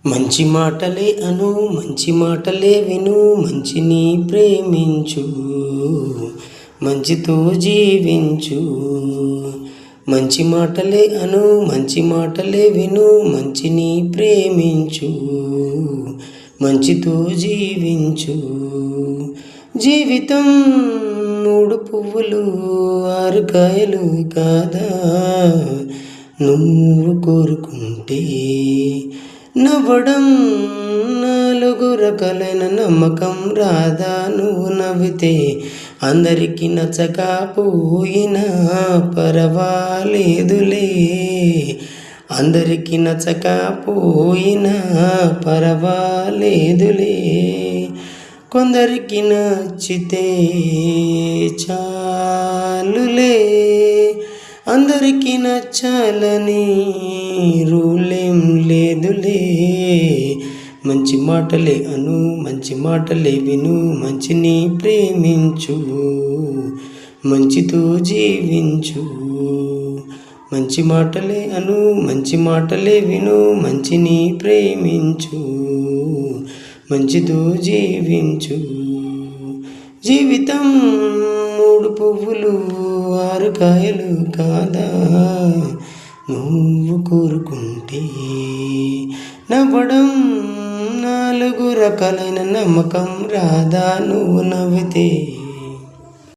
మంచి మాటలే అను, మంచి మాటలే విను, మంచిని ప్రేమించు, మంచితో జీవించు. మంచి మాటలే అను, మంచి మాటలే విను, మంచిని ప్రేమించు, మంచితో జీవించు. జీవితం 3 పువ్వులు 6 కాయలు కాదా, నువ్వు కోరుకుంటే. నవ్వడం 4 రకాలైన నమ్మకం రాదా, నువ్వు నవ్వితే. అందరికీ నచ్చకపోయినా పర్వాలేదులే, అందరికీ నచ్చకపోయినా పర్వాలేదులే. కొందరికి నచ్చితే చాలులే, అందరికీ నచ్చాలని రూలేం లేదులే. మంచి మాటలే అను, మంచి మాటలే విను, మంచిని ప్రేమించు, మంచితో జీవించు. మంచి మాటలే అను, మంచి మాటలే విను, మంచిని ప్రేమించు, మంచితో జీవించు. జీవితం 3 పువ్వులు 6 కాయలు కాదా, నువ్వు కోరుకుంటే. నవ్వడం 4 రకాలైన నమ్మకం రాదా, నువ్వు నవ్వితే.